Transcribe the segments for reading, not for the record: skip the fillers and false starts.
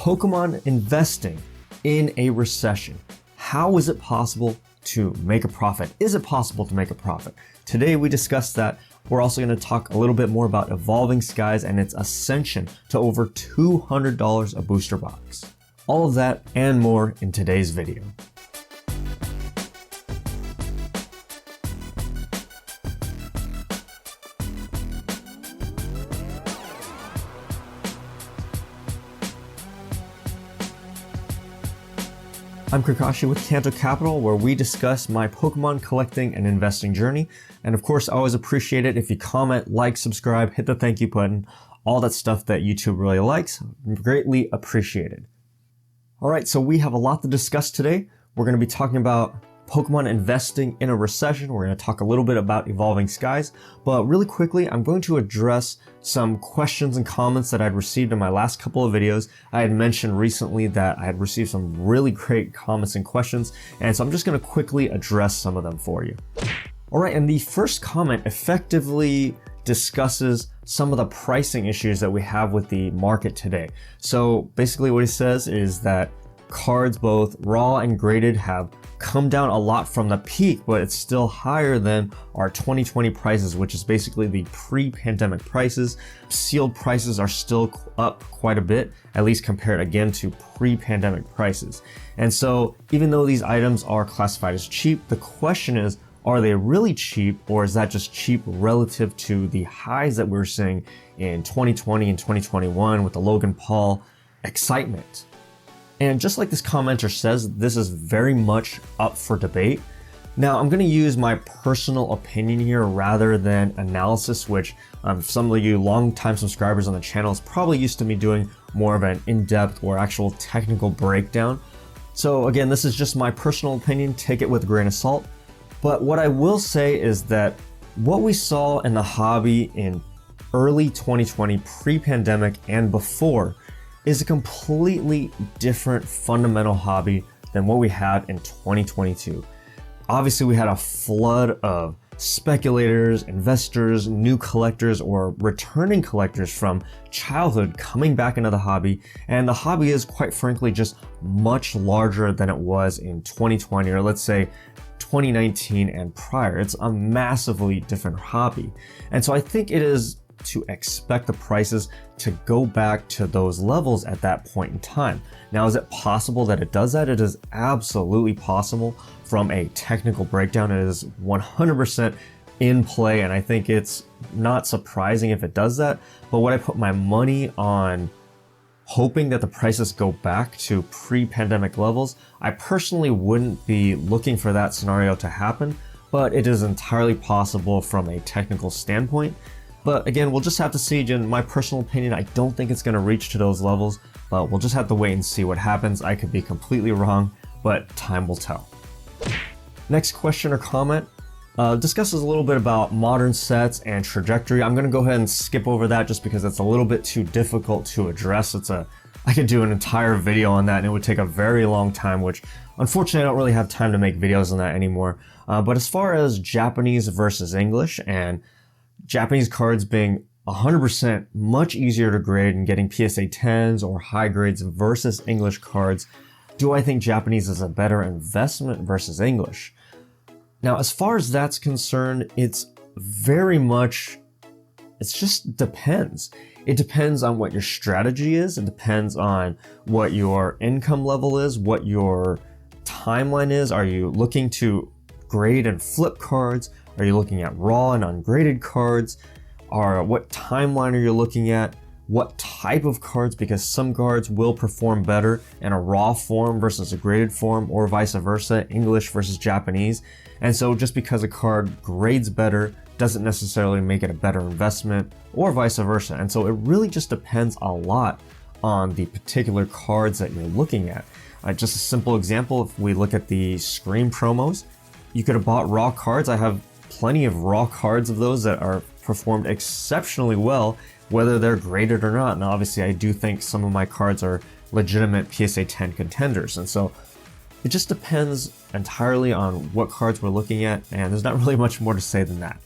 Pokemon investing in a recession. How is it possible to make a profit? Is it possible to make a profit? Today we discussed that. We're also going to talk a little bit more about Evolving Skies and its ascension to over $200 a booster box. All of that and more in today's video. I'm KAKASHI with Kanto Capital, where we discuss my Pokemon collecting and investing journey. And of course, I always appreciate it if you comment, like, subscribe, hit the thank you button, all that stuff that YouTube really likes. Greatly appreciated. All right, so we have a lot to discuss today. We're going to be talking about Pokemon investing in a recession. We're going to talk a little bit about Evolving Skies, but really quickly, I'm going to address some questions and comments that I'd received in my last couple of videos. I had mentioned recently that I had received some really great comments and questions, and so I'm just going to quickly address some of them for you. All right, and the first comment effectively discusses some of the pricing issues that we have with the market today. So basically what he says is that cards, both raw and graded, have come down a lot from the peak, but it's still higher than our 2020 prices, which is basically the pre-pandemic prices. Sealed prices are still up quite a bit, at least compared again to pre-pandemic prices. And so even though these items are classified as cheap, the question is, are they really cheap, or is that just cheap relative to the highs that we're seeing in 2020 and 2021 with the Logan Paul excitement? And just like this commenter says, this is very much up for debate. Now, I'm going to use my personal opinion here rather than analysis, which some of you longtime subscribers on the channel is probably used to me doing more of an in-depth or actual technical breakdown. So again, this is just my personal opinion. Take it with a grain of salt. But what I will say is that what we saw in the hobby in early 2020, pre-pandemic and before, is a completely different fundamental hobby than what we had in 2022. Obviously, we had a flood of speculators, investors, new collectors, or returning collectors from childhood coming back into the hobby, and the hobby is quite frankly just much larger than it was in 2020, or let's say 2019 and prior. It's a massively different hobby. And so I think it is to expect the prices to go back to those levels at that point in time. Now, is it possible that it does that? It is absolutely possible. From a technical breakdown, it is 100% in play, and I think it's not surprising if it does that. But would I put my money on hoping that the prices go back to pre-pandemic levels? I personally wouldn't be looking for that scenario to happen, but it is entirely possible from a technical standpoint. But again, we'll just have to see. In my personal opinion, I don't think it's going to reach to those levels, but we'll just have to wait and see what happens. I could be completely wrong, but time will tell. Next question or comment discusses a little bit about modern sets and trajectory. I'm going to go ahead and skip over that just because it's a little bit too difficult to address. I could do an entire video on that and it would take a very long time, which unfortunately I don't really have time to make videos on that anymore. But as far as Japanese versus English, and Japanese cards being 100% much easier to grade and getting PSA 10s or high grades versus English cards, do I think Japanese is a better investment versus English? Now, as far as that's concerned, it just depends. It depends on what your strategy is. It depends on what your income level is, what your timeline is. Are you looking to grade and flip cards? Are you looking at raw and ungraded cards? Or what timeline are you looking at? What type of cards? Because some cards will perform better in a raw form versus a graded form, or vice versa, English versus Japanese. And so just because a card grades better doesn't necessarily make it a better investment, or vice versa. And so it really just depends a lot on the particular cards that you're looking at. Just a simple example, if we look at the Scream promos, you could have bought raw cards. I have plenty of raw cards of those that are performed exceptionally well, whether they're graded or not. And obviously I do think some of my cards are legitimate PSA 10 contenders. And so it just depends entirely on what cards we're looking at, and there's not really much more to say than that.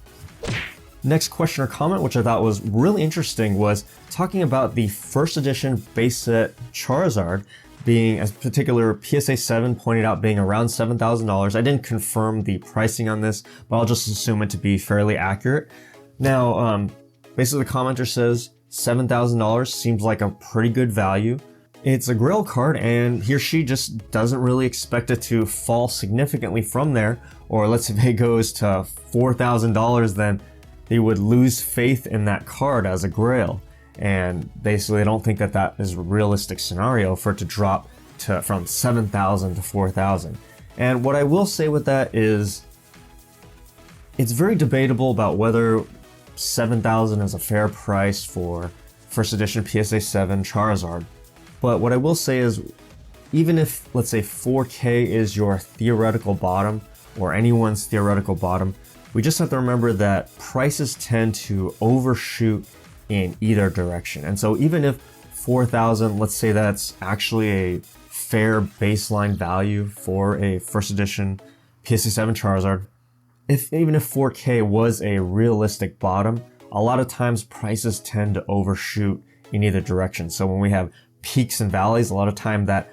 Next question or comment, which I thought was really interesting, was talking about the first edition base set Charizard being, a particular PSA 7 pointed out, being around $7,000. I didn't confirm the pricing on this, but I'll just assume it to be fairly accurate. Now, basically the commenter says $7,000 seems like a pretty good value. It's a Grail card, and he or she just doesn't really expect it to fall significantly from there. Or let's say if it goes to $4,000, then they would lose faith in that card as a Grail. And basically, I don't think that that is a realistic scenario for it to drop from 7,000 to 4,000. And what I will say with that is, it's very debatable about whether 7,000 is a fair price for first edition PSA 7 Charizard. But what I will say is, even if, let's say, 4K is your theoretical bottom, or anyone's theoretical bottom, we just have to remember that prices tend to overshoot in either direction. And so even if 4,000, let's say that's actually a fair baseline value for a first edition PSA 7 Charizard, even if 4K was a realistic bottom, a lot of times prices tend to overshoot in either direction. So when we have peaks and valleys, a lot of time that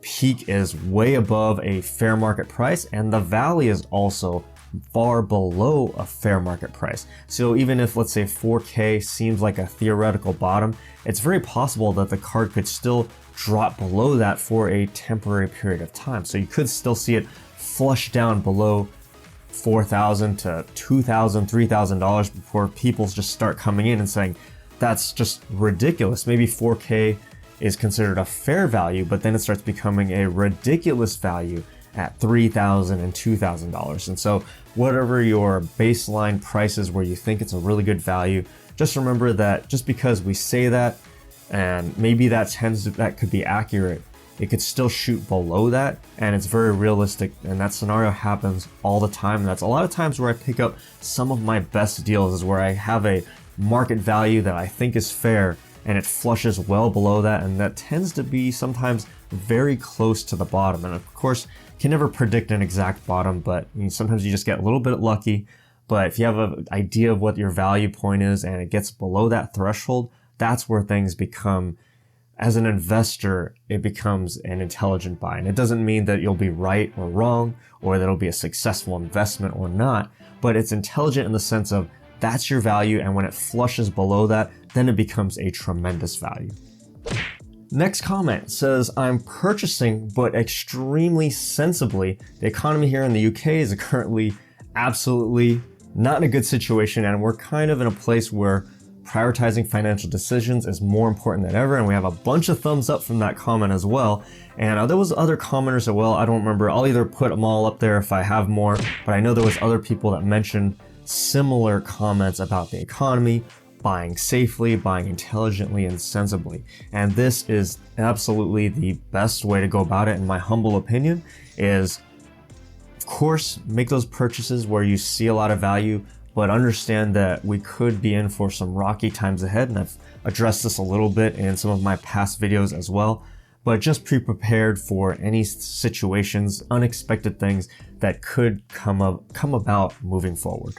peak is way above a fair market price, and the valley is also far below a fair market price. So even if, let's say, 4K seems like a theoretical bottom, it's very possible that the card could still drop below that for a temporary period of time. So you could still see it flush down below $4,000 to $2,000, $3,000 before people just start coming in and saying, that's just ridiculous. Maybe 4K is considered a fair value, but then it starts becoming a ridiculous value at $3,000 and $2,000. And so whatever your baseline price is where you think it's a really good value, just remember that just because we say that, and maybe that could be accurate, it could still shoot below that, and it's very realistic, and that scenario happens all the time. And that's a lot of times where I pick up some of my best deals, is where I have a market value that I think is fair, and it flushes well below that, and that tends to be sometimes very close to the bottom. And of course, can never predict an exact bottom, but sometimes you just get a little bit lucky. But if you have an idea of what your value point is and it gets below that threshold, that's where things become, as an investor, it becomes an intelligent buy. And it doesn't mean that you'll be right or wrong, or that it'll be a successful investment or not, but it's intelligent in the sense of that's your value, and when it flushes below that, then it becomes a tremendous value. Next comment says, I'm purchasing, but extremely sensibly. The economy here in the UK is currently absolutely not in a good situation, and we're kind of in a place where prioritizing financial decisions is more important than ever, and we have a bunch of thumbs up from that comment as well. And there was other commenters as well, I don't remember, I'll either put them all up there if I have more, but I know there was other people that mentioned similar comments about the economy, buying safely, buying intelligently and sensibly. And this is absolutely the best way to go about it, in my humble opinion, is of course make those purchases where you see a lot of value, but understand that we could be in for some rocky times ahead. And I've addressed this a little bit in some of my past videos as well, but just be prepared for any situations, unexpected things that could come about moving forward.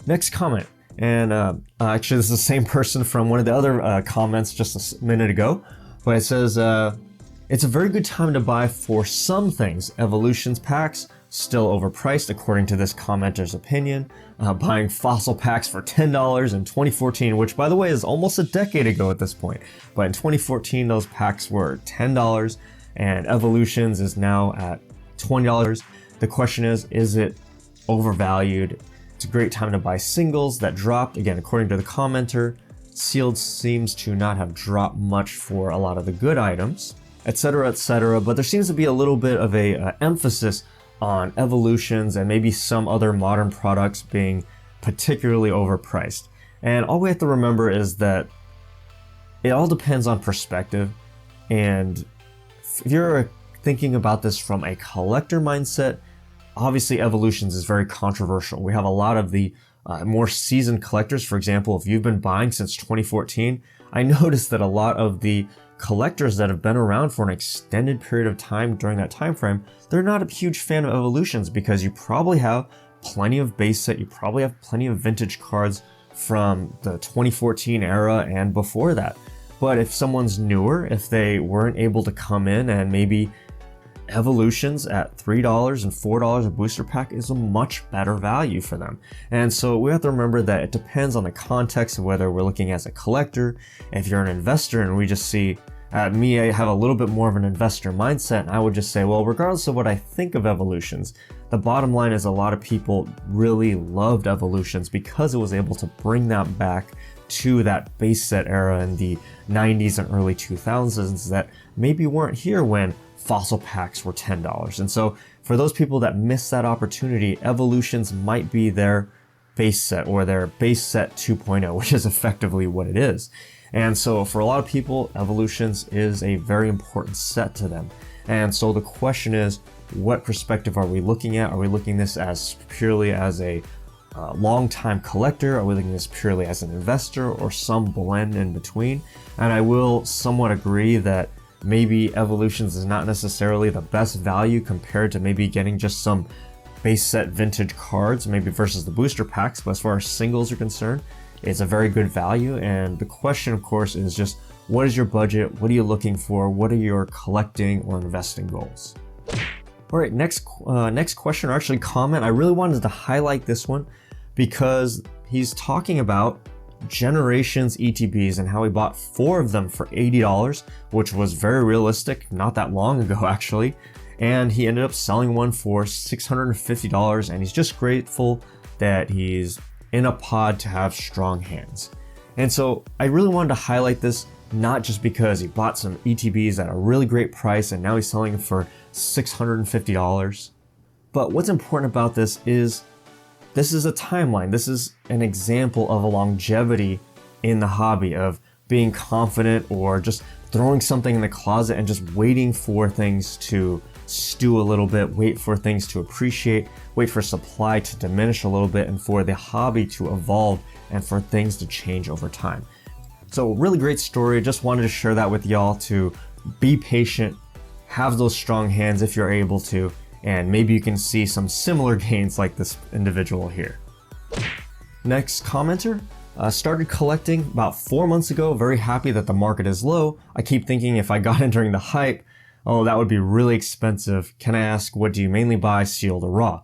Next comment. And actually, this is the same person from one of the other comments just a minute ago, but it says, it's a very good time to buy for some things. Evolutions packs, still overpriced according to this commenter's opinion. Buying fossil packs for $10 in 2014, which by the way is almost a decade ago at this point. But in 2014, those packs were $10, and Evolutions is now at $20. The question is it overvalued? It's a great time to buy singles that dropped. Again, according to the commenter, sealed seems to not have dropped much for a lot of the good items, etc., etc. But there seems to be a little bit of a emphasis on Evolutions and maybe some other modern products being particularly overpriced. And all we have to remember is that it all depends on perspective. And if you're thinking about this from a collector mindset, obviously Evolutions is very controversial. We have a lot of the more seasoned collectors. For example, if you've been buying since 2014, I noticed that a lot of the collectors that have been around for an extended period of time during that time frame, they're not a huge fan of Evolutions, because you probably have plenty of base set, you probably have plenty of vintage cards from the 2014 era and before that. But if someone's newer, if they weren't able to come in, and maybe Evolutions at $3 and $4 a booster pack is a much better value for them. And so we have to remember that it depends on the context of whether we're looking as a collector. If you're an investor, and we just see, me, I have a little bit more of an investor mindset, and I would just say, well, regardless of what I think of Evolutions, the bottom line is a lot of people really loved Evolutions because it was able to bring that back to that base set era in the 90s and early 2000s that maybe weren't here when fossil packs were $10. And so for those people that missed that opportunity, Evolutions might be their base set, or their base set 2.0, which is effectively what it is. And so for a lot of people, Evolutions is a very important set to them. And so the question is, what perspective are we looking at? Are we looking at this as purely as a long-time collector? Are we looking at this purely as an investor, or some blend in between? And I will somewhat agree that maybe Evolutions is not necessarily the best value compared to maybe getting just some base set vintage cards, maybe versus the booster packs. But as far as singles are concerned, it's a very good value. And the question, of course, is just, what is your budget? What are you looking for? What are your collecting or investing goals? All right, next question, or actually comment. I really wanted to highlight this one because he's talking about Generations ETBs and how he bought 4 of them for $80, which was very realistic, not that long ago actually. And he ended up selling one for $650, and he's just grateful that he's in a pod to have strong hands. And so I really wanted to highlight this, not just because he bought some ETBs at a really great price and now he's selling them for $650. But what's important about this is a timeline. This is an example of a longevity in the hobby, of being confident or just throwing something in the closet and just waiting for things to stew a little bit, wait for things to appreciate, wait for supply to diminish a little bit, and for the hobby to evolve and for things to change over time. So really great story. Just wanted to share that with y'all, to be patient, have those strong hands if you're able to, and maybe you can see some similar gains like this individual here. Next commenter, started collecting about 4 months ago. Very happy that the market is low. I keep thinking if I got in during the hype, oh, that would be really expensive. Can I ask, what do you mainly buy, sealed or raw?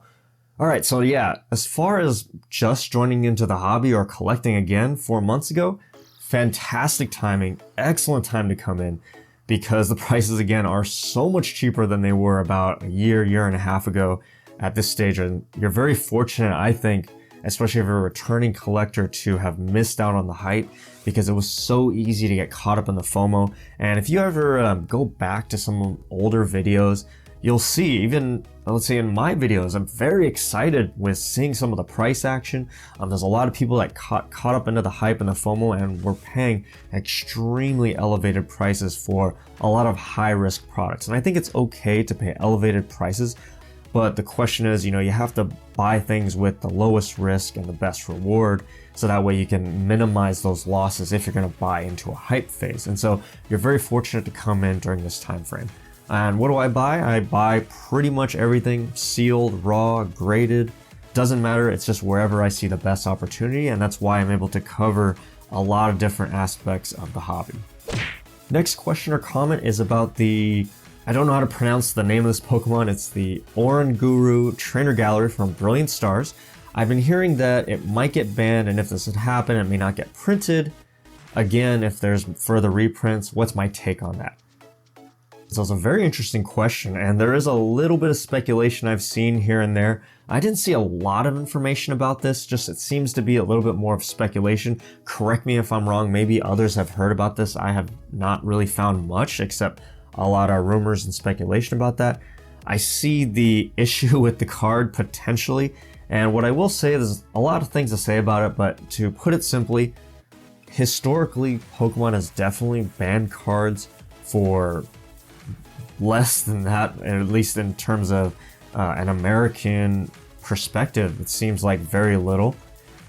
All right, so yeah, as far as just joining into the hobby or collecting again 4 months ago, fantastic timing, excellent time to come in, because the prices again are so much cheaper than they were about a year and a half ago at this stage. And you're very fortunate, I think, especially if you're a returning collector, to have missed out on the hype, because it was so easy to get caught up in the FOMO. And if you ever go back to some older videos, you'll see, even let's say in my videos, I'm very excited with seeing some of the price action. There's a lot of people that caught up into the hype and the FOMO, and were paying extremely elevated prices for a lot of high risk products. And I think it's okay to pay elevated prices, but the question is, you have to buy things with the lowest risk and the best reward, so that way you can minimize those losses if you're going to buy into a hype phase. And so you're very fortunate to come in during this time frame. And what do I buy? I buy pretty much everything, sealed, raw, graded, doesn't matter. It's just wherever I see the best opportunity, and that's why I'm able to cover a lot of different aspects of the hobby. Next question or comment is about I don't know how to pronounce the name of this Pokemon. It's the Oranguru Trainer Gallery from Brilliant Stars. I've been hearing that it might get banned, and if this would happen, it may not get printed. Again, if there's further reprints, what's my take on that? So it's a very interesting question, and there is a little bit of speculation I've seen here and there. I didn't see a lot of information about this, just it seems to be a little bit more of speculation. Correct me if I'm wrong, maybe others have heard about this. I have not really found much, except a lot of rumors and speculation about that. I see the issue with the card potentially, and what I will say, there's a lot of things to say about it, but to put it simply, historically, Pokemon has definitely banned cards for less than that, at least in terms of an American perspective. It seems like very little,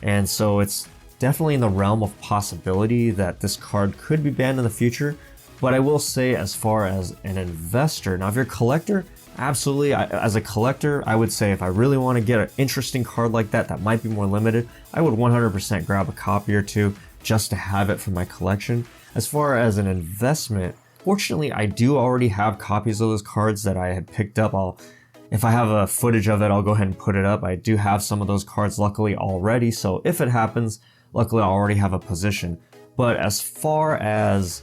and so it's definitely in the realm of possibility that this card could be banned in the future. But I will say, as far as an investor, now if you're a collector, Absolutely, as a collector, I would say if I really want to get an interesting card like that might be more limited, I would 100% grab a copy or two just to have it for my collection. As far as an investment, fortunately, I do already have copies of those cards that I had picked up. If I have a footage of it, I'll go ahead and put it up. I do have some of those cards luckily already, so if it happens, luckily I already have a position. But as far as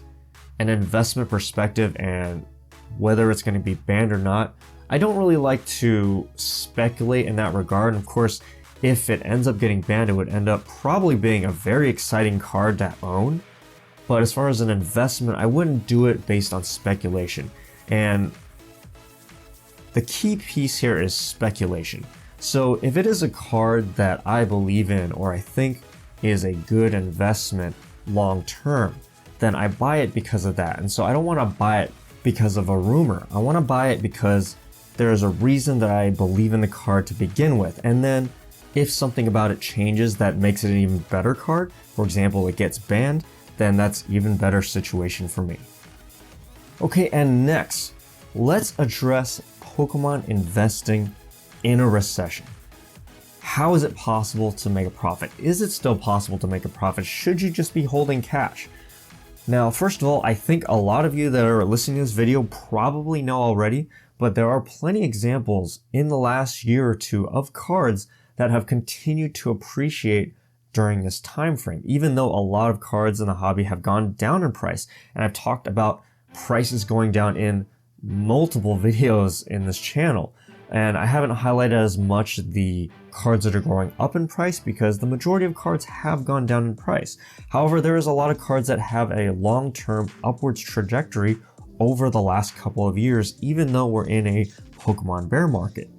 an investment perspective and whether it's going to be banned or not, I don't really like to speculate in that regard. And of course, if it ends up getting banned, it would end up probably being a very exciting card to own. But as far as an investment, I wouldn't do it based on speculation. And the key piece here is speculation. So if it is a card that I believe in or I think is a good investment long term, then I buy it because of that. And so I don't want to buy it because of a rumor. I want to buy it because there is a reason that I believe in the card to begin with. And then if something about it changes that makes it an even better card, for example, it gets banned, then that's even better situation for me. Okay, and next, let's address Pokemon investing in a recession. How is it possible to make a profit? Is it still possible to make a profit? Should you just be holding cash? Now, first of all, I think a lot of you that are listening to this video probably know already, but there are plenty of examples in the last year or two of cards that have continued to appreciate during this time frame, even though a lot of cards in the hobby have gone down in price. And I've talked about prices going down in multiple videos in this channel. And I haven't highlighted as much the cards that are going up in price because the majority of cards have gone down in price. However, there is a lot of cards that have a long-term upwards trajectory over the last couple of years, even though we're in a Pokemon bear market.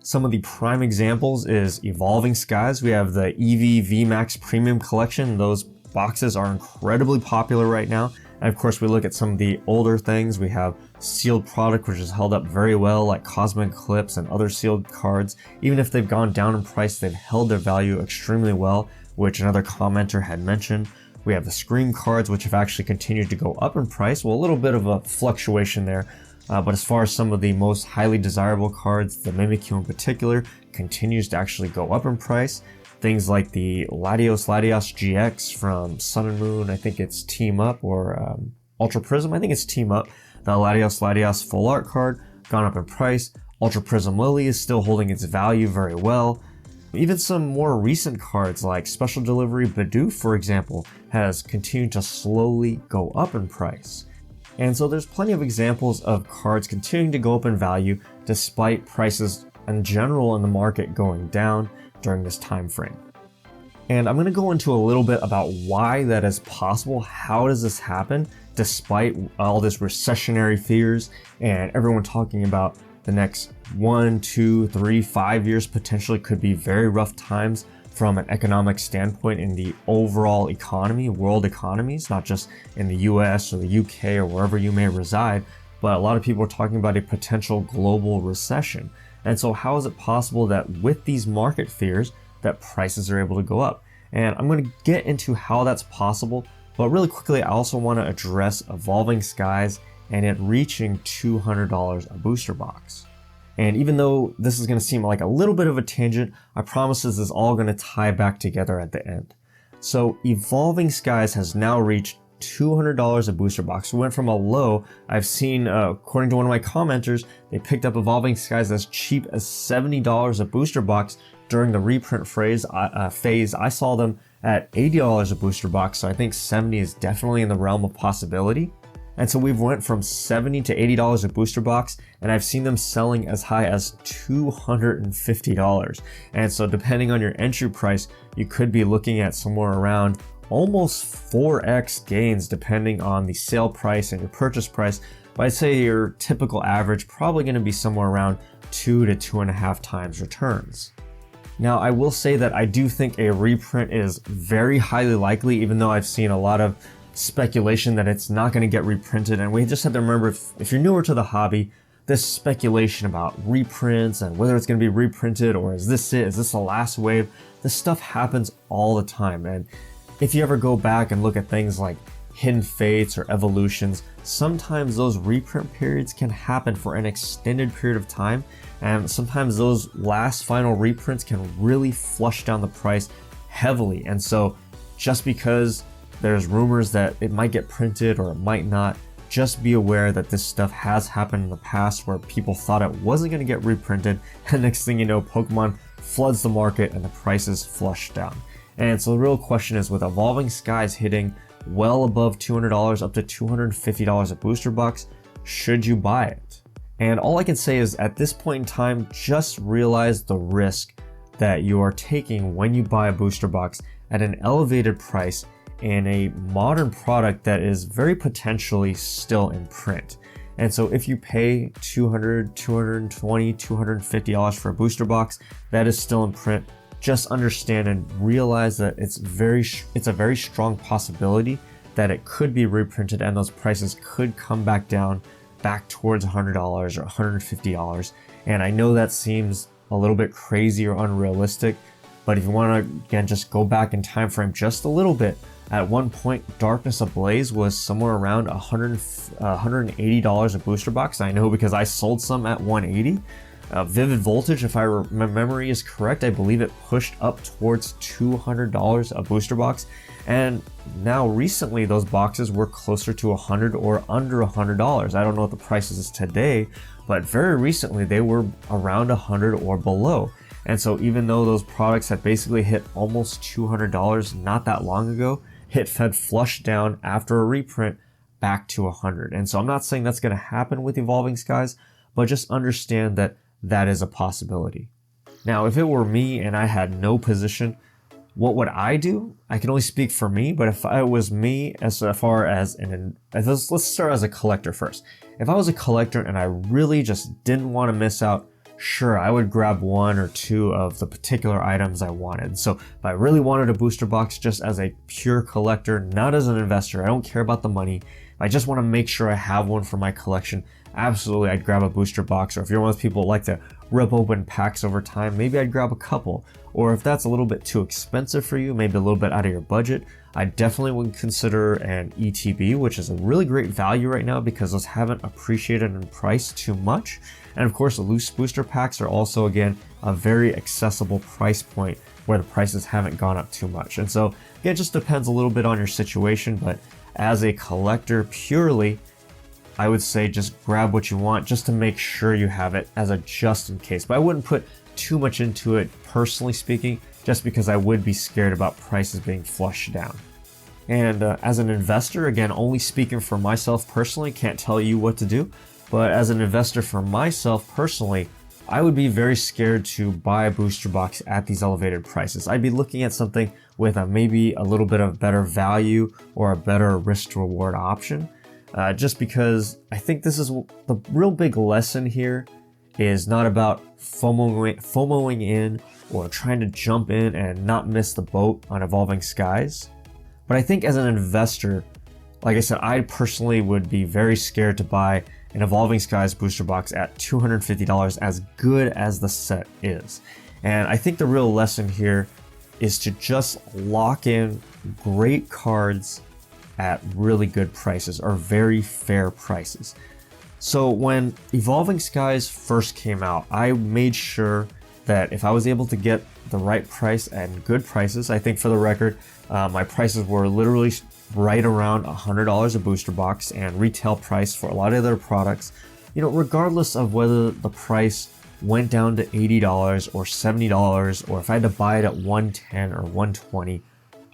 Some of the prime examples is Evolving Skies. We have the EV VMAX Premium Collection. Those boxes are incredibly popular right now. And of course, we look at some of the older things. We have sealed product, which has held up very well, like Cosmic Eclipse and other sealed cards. Even if they've gone down in price, they've held their value extremely well, which another commenter had mentioned. We have the Scream cards, which have actually continued to go up in price. Well, a little bit of a fluctuation there. But as far as some of the most highly desirable cards, the Mimikyu in particular continues to actually go up in price. Things like the Latios GX from Sun and Moon, I think it's Team Up, or Ultra Prism, I think it's Team Up. The Latios Full Art card, gone up in price. Ultra Prism Lily is still holding its value very well. Even some more recent cards like Special Delivery Bidoof, for example, has continued to slowly go up in price. And so there's plenty of examples of cards continuing to go up in value despite prices in general in the market going down during this time frame. And I'm going to go into a little bit about why that is possible. How does this happen despite all this recessionary fears and everyone talking about the next 1, 2, 3, 5 years potentially could be very rough times from an economic standpoint in the overall economy, world economies, not just in the US or the UK or wherever you may reside, but a lot of people are talking about a potential global recession. And so how is it possible that with these market fears that prices are able to go up? And I'm going to get into how that's possible, but really quickly, I also want to address Evolving Skies and it reaching $200 a booster box. And even though this is going to seem like a little bit of a tangent, I promise this is all going to tie back together at the end. So Evolving Skies has now reached $200 a booster box. We went from a low. I've seen, according to one of my commenters, they picked up Evolving Skies as cheap as $70 a booster box during the reprint phase. I saw them at $80 a booster box, so I think 70 is definitely in the realm of possibility. And so we've went from $70 to $80 a booster box, and I've seen them selling as high as $250. And so depending on your entry price, you could be looking at somewhere around almost 4x gains depending on the sale price and your purchase price. But I'd say your typical average probably going to be somewhere around 2 to 2.5 times returns. Now, I will say that I do think a reprint is very highly likely, even though I've seen a lot of speculation that it's not going to get reprinted. And we just have to remember, if you're newer to the hobby, this speculation about reprints and whether it's going to be reprinted or is this it, is this the last wave, this stuff happens all the time. And if you ever go back and look at things like hidden fates or evolutions, sometimes those reprint periods can happen for an extended period of time, and sometimes those last final reprints can really flush down the price heavily. And so just because there's rumors that it might get printed or it might not, just be aware that this stuff has happened in the past where people thought it wasn't going to get reprinted, and next thing you know, Pokemon floods the market and the prices flush down. And so the real question is, with Evolving Skies hitting well above $200 up to $250 a booster box, should you buy it? And all I can say is, at this point in time, just realize the risk that you are taking when you buy a booster box at an elevated price in a modern product that is very potentially still in print. And so if you pay $200, $220, $250 for a booster box that is still in print, just understand and realize that it's a very strong possibility that it could be reprinted and those prices could come back down back towards $100 or $150. And I know that seems a little bit crazy or unrealistic, but if you want to, again, just go back in time frame just a little bit, at one point, Darkness Ablaze was somewhere around $180 a booster box. I know because I sold some at $180. Vivid Voltage, if my memory is correct, I believe it pushed up towards $200 a booster box. And now recently, those boxes were closer to $100 or under $100. I don't know what the price is today, but very recently they were around $100 or below. And so even though those products had basically hit almost $200 not that long ago, had flushed down after a reprint back to $100. And so I'm not saying that's going to happen with Evolving Skies, but just understand that that is a possibility. Now, if it were me and I had no position, what would I do? I can only speak for me, but if it was me, as far as let's start as a collector first. If I was a collector and I really just didn't want to miss out, sure, I would grab one or two of the particular items I wanted. So if I really wanted a booster box just as a pure collector, not as an investor, I don't care about the money, if I just want to make sure I have one for my collection, absolutely I'd grab a booster box. Or if you're one of those people who like to rip open packs over time, maybe I'd grab a couple. Or if that's a little bit too expensive for you, maybe a little bit out of your budget, I definitely would consider an ETB, which is a really great value right now because those haven't appreciated in price too much. And of course, the loose booster packs are also, again, a very accessible price point where the prices haven't gone up too much. And so it just depends a little bit on your situation, but as a collector purely, I would say just grab what you want just to make sure you have it as a just in case. But I wouldn't put too much into it, personally speaking, just because I would be scared about prices being flushed down. And as an investor, again, only speaking for myself personally, can't tell you what to do. But as an investor for myself personally, I would be very scared to buy a booster box at these elevated prices. I'd be looking at something with maybe a little bit of better value or a better risk to reward option. Just because I think this is the real big lesson here is not about FOMOing in or trying to jump in and not miss the boat on Evolving Skies. But I think as an investor, like I said, I personally would be very scared to buy an Evolving Skies booster box at $250, as good as the set is. And I think the real lesson here is to just lock in great cards at really good prices or very fair prices. So when Evolving Skies first came out, I made sure that if I was able to get the right price and good prices, I think for the record, my prices were literally right around $100 a booster box, and retail price for a lot of their products, regardless of whether the price went down to $80 or $70, or if I had to buy it at $110 or $120,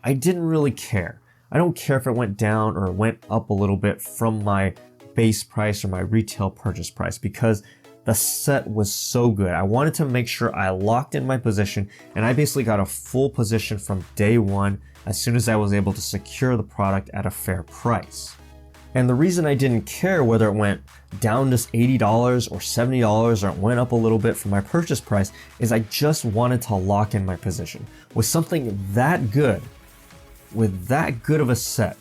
I didn't really care. I don't care if it went down or it went up a little bit from my base price or my retail purchase price, because the set was so good. I wanted to make sure I locked in my position, and I basically got a full position from day one as soon as I was able to secure the product at a fair price. And the reason I didn't care whether it went down to $80 or $70 or it went up a little bit from my purchase price is I just wanted to lock in my position. With something that good, with that good of a set,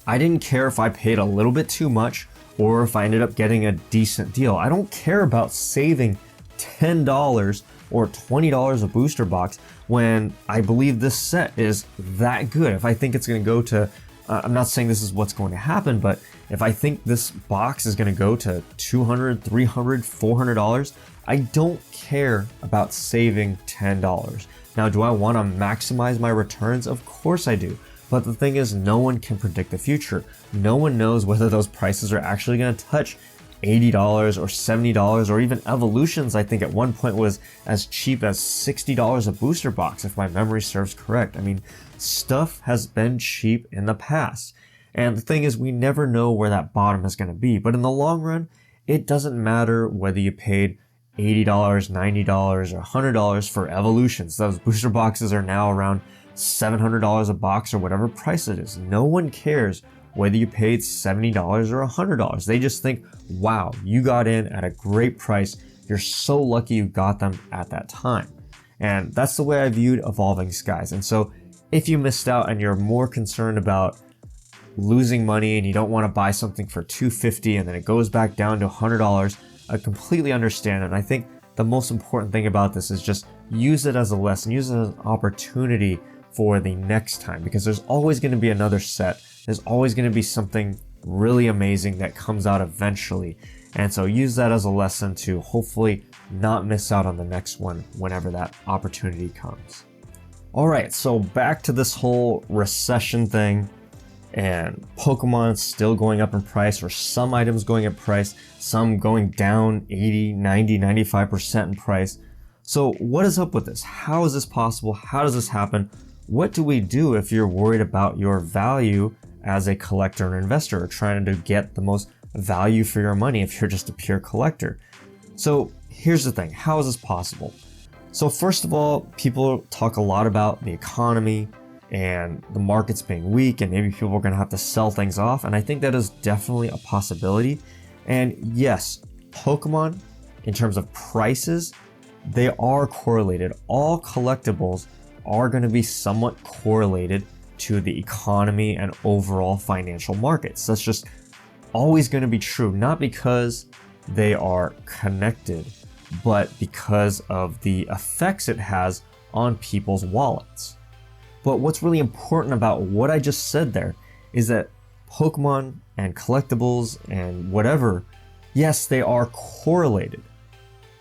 I didn't care if I paid a little bit too much or if I ended up getting a decent deal. I don't care about saving $10 or $20 a booster box when I believe this set is that good. If I think it's going to go to I'm not saying this is what's going to happen, but if I think this box is going to go to $200, $300, $400, I don't care about saving $10. Now, do I want to maximize my returns? Of course I do. But the thing is, no one can predict the future. No one knows whether those prices are actually going to touch $80 or $70, or even Evolutions, I think at one point was as cheap as $60 a booster box, if my memory serves correct. I mean, stuff has been cheap in the past. And the thing is, we never know where that bottom is going to be. But in the long run, it doesn't matter whether you paid $80, $90, or $100 for Evolutions. Those booster boxes are now around $700 a box or whatever price it is. No one cares whether you paid $70 or $100. They just think, wow, you got in at a great price. You're so lucky you got them at that time. And that's the way I viewed Evolving Skies. And so if you missed out and you're more concerned about losing money and you don't want to buy something for $250 and then it goes back down to $100, I completely understand. And I think the most important thing about this is just use it as a lesson, use it as an opportunity for the next time, because there's always going to be another set. There's always going to be something really amazing that comes out eventually. And so use that as a lesson to hopefully not miss out on the next one whenever that opportunity comes. All right, so back to this whole recession thing and Pokemon still going up in price, or some items going up in price, some going down 80, 90, 95% in price. So what is up with this? How is this possible? How does this happen? What do we do if you're worried about your value as a collector and investor, or trying to get the most value for your money if you're just a pure collector? So here's the thing, how is this possible? So first of all, people talk a lot about the economy and the markets being weak, and maybe people are going to have to sell things off. And I think that is definitely a possibility. And yes, Pokemon, in terms of prices, they are correlated. All collectibles are going to be somewhat correlated to the economy and overall financial markets. That's just always going to be true, not because they are connected, but because of the effects it has on people's wallets. But what's really important about what I just said there is that Pokemon and collectibles and whatever, yes, they are correlated,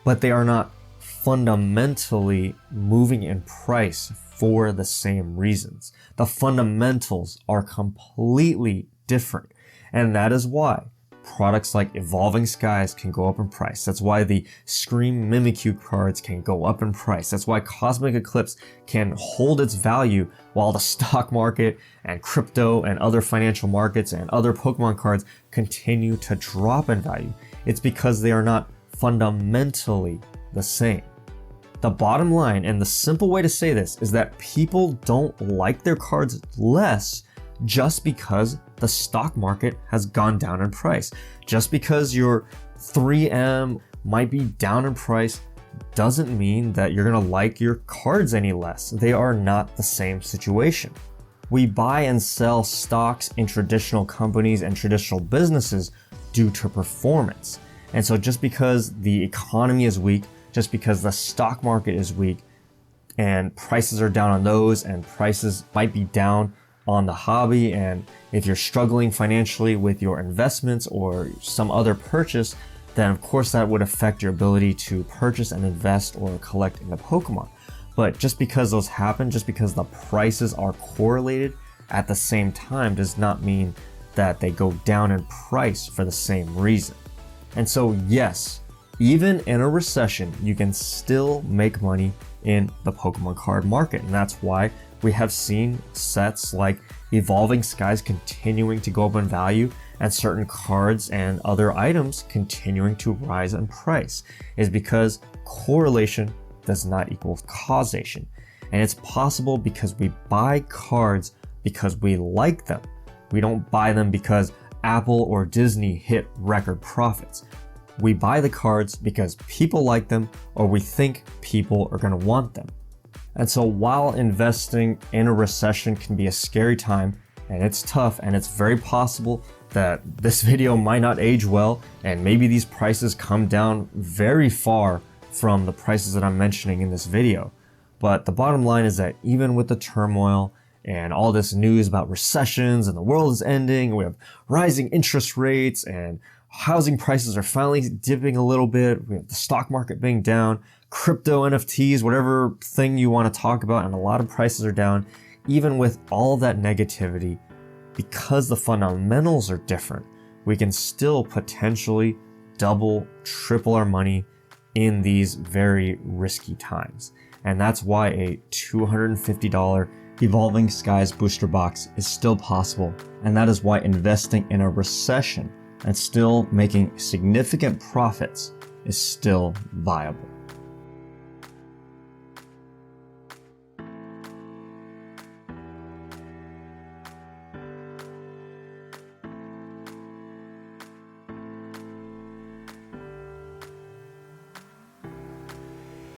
but they are not fundamentally moving in price for the same reasons. The fundamentals are completely different, and that is why products like Evolving Skies can go up in price. That's why the Scream Mimikyu cards can go up in price. That's why Cosmic Eclipse can hold its value while the stock market and crypto and other financial markets and other Pokemon cards continue to drop in value. It's because they are not fundamentally the same. The bottom line, and the simple way to say this, is that people don't like their cards less just because the stock market has gone down in price. Just because your 3M might be down in price doesn't mean that you're gonna like your cards any less. They are not the same situation. We buy and sell stocks in traditional companies and traditional businesses due to performance. And so just because the economy is weak, just because the stock market is weak and prices are down on those, and prices might be down on the hobby, and if you're struggling financially with your investments or some other purchase, then of course that would affect your ability to purchase and invest or collect into Pokemon. But just because those happen, just because the prices are correlated at the same time, does not mean that they go down in price for the same reason. And so yes, even in a recession, you can still make money in the Pokemon card market. And that's why we have seen sets like Evolving Skies continuing to go up in value, and certain cards and other items continuing to rise in price, is because correlation does not equal causation. And it's possible because we buy cards because we like them. We don't buy them because Apple or Disney hit record profits. We buy the cards because people like them, or we think people are going to want them. And so while investing in a recession can be a scary time, and it's tough, and it's very possible that this video might not age well, and maybe these prices come down very far from the prices that I'm mentioning in this video. But the bottom line is that even with the turmoil and all this news about recessions and the world is ending. We have rising interest rates and housing prices are finally dipping a little bit. We have the stock market being down, crypto, NFTs, whatever thing you want to talk about, and a lot of prices are down. Even with all that negativity, because the fundamentals are different, we can still potentially double, triple our money in these very risky times. And that's why a $250 Evolving Skies booster box is still possible. And that is why investing in a recession and still making significant profits is still viable.